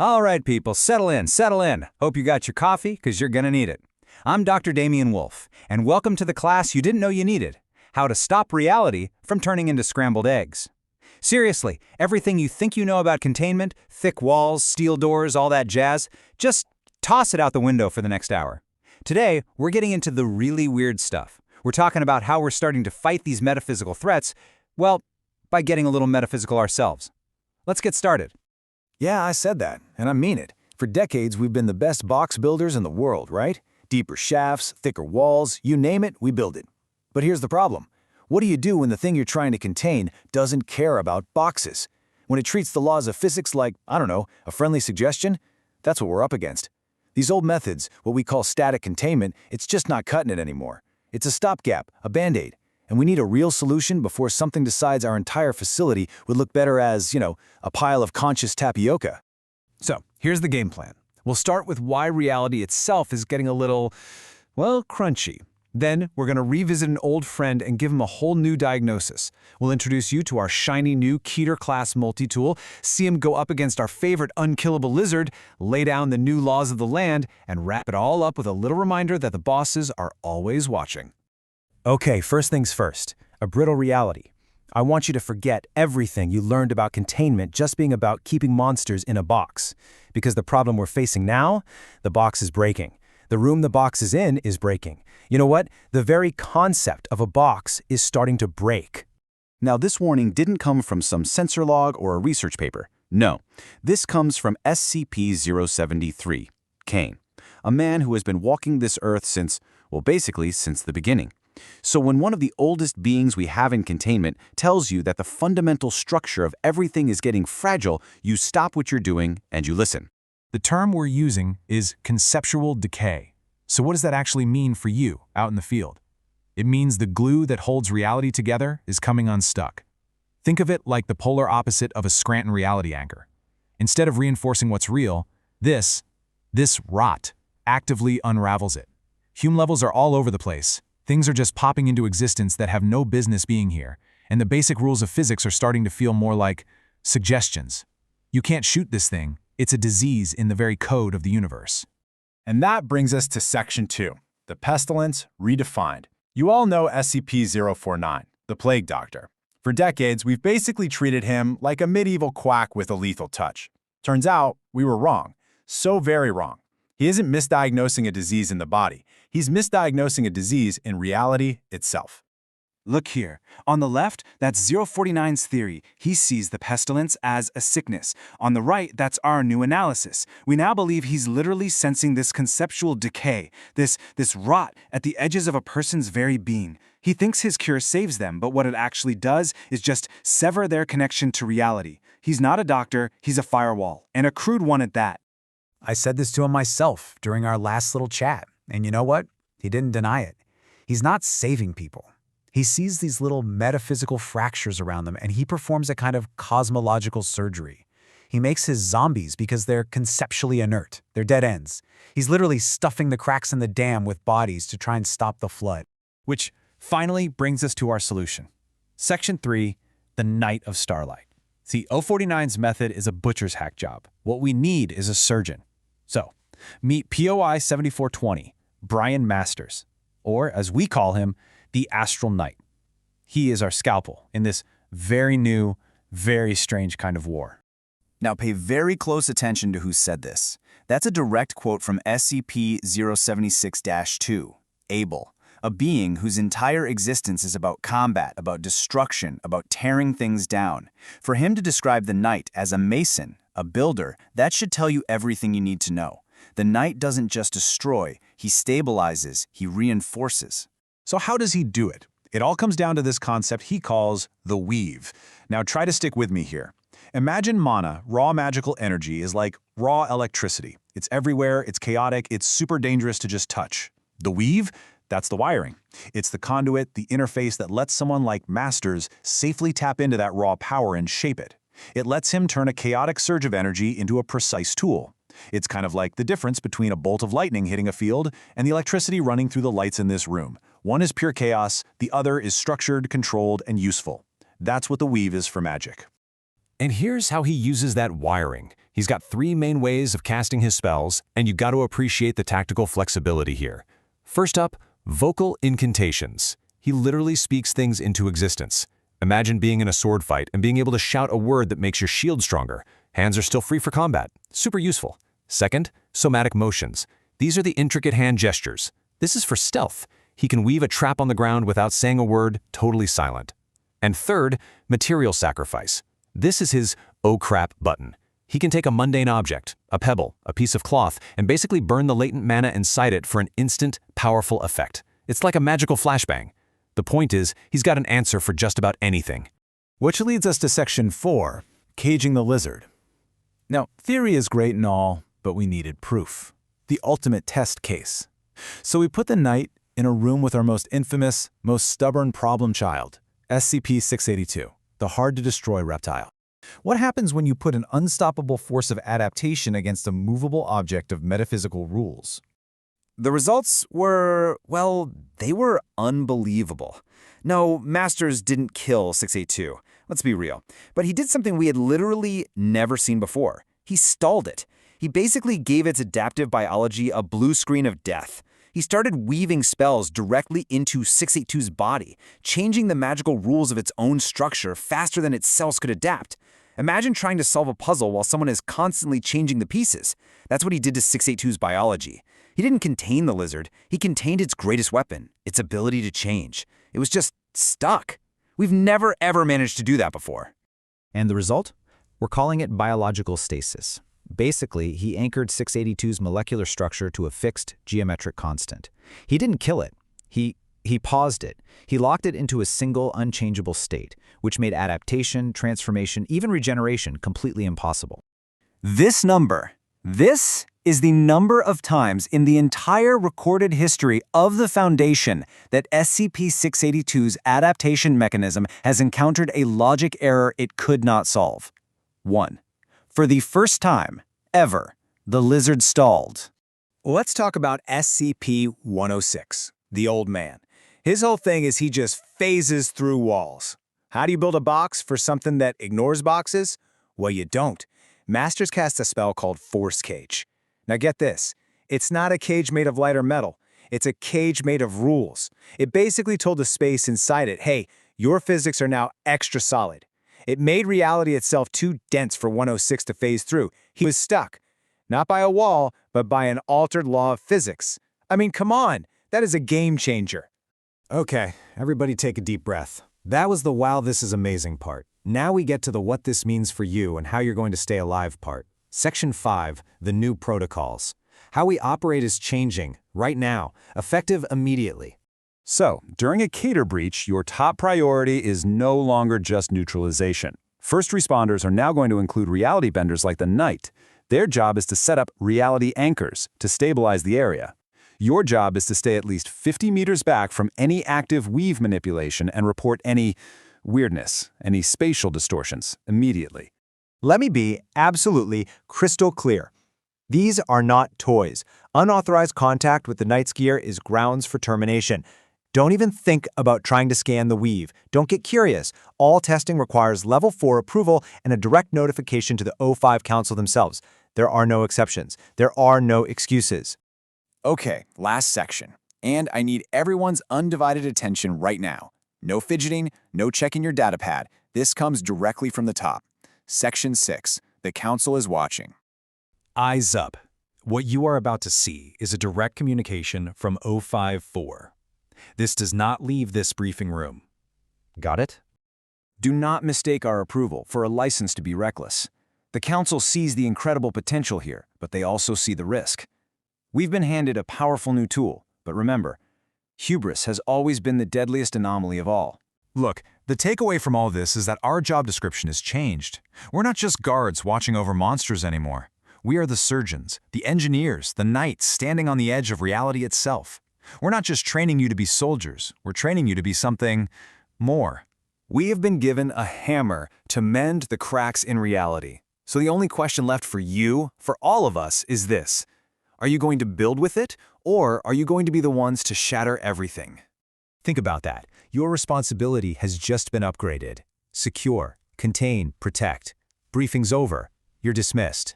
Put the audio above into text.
All right, people, settle in, settle in. Hope you got your coffee, because you're gonna need it. I'm Dr. Damian Wolf, and welcome to the class you didn't know you needed, How to Stop Reality from Turning into Scrambled Eggs. Seriously, everything you think you know about containment, thick walls, steel doors, all that jazz, just toss it out the window for the next hour. Today, we're getting into the really weird stuff. We're talking about how we're starting to fight these metaphysical threats, well, by getting a little metaphysical ourselves. Let's get started. Yeah, I said that, and I mean it. For decades, we've been the best box builders in the world, right? Deeper shafts, thicker walls, you name it, we build it. But here's the problem. What do you do when the thing you're trying to contain doesn't care about boxes? When it treats the laws of physics like, I don't know, a friendly suggestion? That's what we're up against. These old methods, what we call static containment, it's just not cutting it anymore. It's a stopgap, a band-aid. And we need a real solution before something decides our entire facility would look better as, a pile of conscious tapioca. So, here's the game plan. We'll start with why reality itself is getting a little, crunchy. Then, we're going to revisit an old friend and give him a whole new diagnosis. We'll introduce you to our shiny new Keter-class multi-tool, see him go up against our favorite unkillable lizard, lay down the new laws of the land, and wrap it all up with a little reminder that the bosses are always watching. Okay, first things first, a brittle reality. I want you to forget everything you learned about containment just being about keeping monsters in a box. Because the problem we're facing now, the box is breaking. The room the box is in is breaking. You know what? The very concept of a box is starting to break. Now, this warning didn't come from some sensor log or a research paper. No, this comes from SCP-073, Kane, a man who has been walking this earth since the beginning. So when one of the oldest beings we have in containment tells you that the fundamental structure of everything is getting fragile, you stop what you're doing and you listen. The term we're using is conceptual decay. So what does that actually mean for you out in the field? It means the glue that holds reality together is coming unstuck. Think of it like the polar opposite of a Scranton reality anchor. Instead of reinforcing what's real, this rot actively unravels it. Hume levels are all over the place. Things are just popping into existence that have no business being here, and the basic rules of physics are starting to feel more like suggestions. You can't shoot this thing. It's a disease in the very code of the universe. And that brings us to Section 2, the pestilence redefined. You all know SCP-049, the Plague Doctor. For decades, we've basically treated him like a medieval quack with a lethal touch. Turns out, we were wrong. So very wrong. He isn't misdiagnosing a disease in the body. He's misdiagnosing a disease in reality itself. Look here. On the left, that's 049's theory. He sees the pestilence as a sickness. On the right, that's our new analysis. We now believe he's literally sensing this conceptual decay, this rot at the edges of a person's very being. He thinks his cure saves them, but what it actually does is just sever their connection to reality. He's not a doctor, he's a firewall, and a crude one at that. I said this to him myself during our last little chat, and you know what? He didn't deny it. He's not saving people. He sees these little metaphysical fractures around them, and he performs a kind of cosmological surgery. He makes his zombies because they're conceptually inert. They're dead ends. He's literally stuffing the cracks in the dam with bodies to try and stop the flood. Which finally brings us to our solution. Section 3, the Night of Starlight. See, 049's method is a butcher's hack job. What we need is a surgeon. So, meet POI 7420, Brian Masters, or as we call him, the Astral Knight. He is our scalpel in this very new, very strange kind of war. Now pay very close attention to who said this. That's a direct quote from SCP-076-2, Abel, a being whose entire existence is about combat, about destruction, about tearing things down. For him to describe the Knight as a mason, a builder, that should tell you everything you need to know. The Knight doesn't just destroy, he stabilizes, he reinforces. So how does he do it? It all comes down to this concept he calls the weave. Now try to stick with me here. Imagine mana, raw magical energy, is like raw electricity. It's everywhere, it's chaotic, it's super dangerous to just touch. The weave? That's the wiring. It's the conduit, the interface that lets someone like Masters safely tap into that raw power and shape it. It lets him turn a chaotic surge of energy into a precise tool. It's kind of like the difference between a bolt of lightning hitting a field and the electricity running through the lights in this room. One is pure chaos, the other is structured, controlled, and useful. That's what the weave is for magic. And here's how he uses that wiring. He's got 3 main ways of casting his spells, and you got to appreciate the tactical flexibility here. First up, vocal incantations. He literally speaks things into existence. Imagine being in a sword fight and being able to shout a word that makes your shield stronger. Hands are still free for combat. Super useful. Second, somatic motions. These are the intricate hand gestures. This is for stealth. He can weave a trap on the ground without saying a word, totally silent. And third, material sacrifice. This is his "oh crap" button. He can take a mundane object, a pebble, a piece of cloth, and basically burn the latent mana inside it for an instant, powerful effect. It's like a magical flashbang. The point is, he's got an answer for just about anything. Which leads us to Section 4, Caging the Lizard. Now, theory is great and all, but we needed proof. The ultimate test case. So we put the Knight in a room with our most infamous, most stubborn problem child, SCP-682, the hard-to-destroy reptile. What happens when you put an unstoppable force of adaptation against a movable object of metaphysical rules? The results were, well, they were unbelievable. No, Masters didn't kill 682. Let's be real. But he did something we had literally never seen before. He stalled it. He basically gave its adaptive biology a blue screen of death. He started weaving spells directly into 682's body, changing the magical rules of its own structure faster than its cells could adapt. Imagine trying to solve a puzzle while someone is constantly changing the pieces. That's what he did to 682's biology. He didn't contain the lizard, he contained its greatest weapon, its ability to change. It was just stuck. We've never ever managed to do that before. And the result? We're calling it biological stasis. Basically, he anchored 682's molecular structure to a fixed geometric constant. He didn't kill it. He paused it. He locked it into a single, unchangeable state, which made adaptation, transformation, even regeneration completely impossible. This is the number of times in the entire recorded history of the Foundation that SCP-682's adaptation mechanism has encountered a logic error it could not solve. 1. For the first time ever, the lizard stalled. Let's talk about SCP-106, the old man. His whole thing is he just phases through walls. How do you build a box for something that ignores boxes? Well, you don't. Masters cast a spell called Force Cage. Now get this, it's not a cage made of lighter metal. It's a cage made of rules. It basically told the space inside it, hey, your physics are now extra solid. It made reality itself too dense for 106 to phase through. He was stuck. Not by a wall, but by an altered law of physics. I mean, come on, that is a game changer. Okay, everybody take a deep breath. That was the wow, this is amazing part. Now we get to the what this means for you and how you're going to stay alive part. Section 5, the new protocols. How we operate is changing, right now, effective immediately. So, during a Cater breach, your top priority is no longer just neutralization. First responders are now going to include reality benders like the Knight. Their job is to set up reality anchors to stabilize the area. Your job is to stay at least 50 meters back from any active weave manipulation and report any weirdness, any spatial distortions, immediately. Let me be absolutely crystal clear. These are not toys. Unauthorized contact with the Knight's gear is grounds for termination. Don't even think about trying to scan the weave. Don't get curious. All testing requires Level 4 approval and a direct notification to the O5 Council themselves. There are no exceptions. There are no excuses. Okay, last section. And I need everyone's undivided attention right now. No fidgeting, no checking your data pad. This comes directly from the top. Section 6. The Council is watching. Eyes up. What you are about to see is a direct communication from O5-4. This does not leave this briefing room. Got it? Do not mistake our approval for a license to be reckless. The Council sees the incredible potential here, but they also see the risk. We've been handed a powerful new tool, but remember, hubris has always been the deadliest anomaly of all. Look, the takeaway from all this is that our job description has changed. We're not just guards watching over monsters anymore. We are the surgeons, the engineers, the knights standing on the edge of reality itself. We're not just training you to be soldiers, we're training you to be something more. We have been given a hammer to mend the cracks in reality. So the only question left for you, for all of us, is this. Are you going to build with it, or are you going to be the ones to shatter everything? Think about that. Your responsibility has just been upgraded. Secure, contain, protect. Briefing's over. You're dismissed.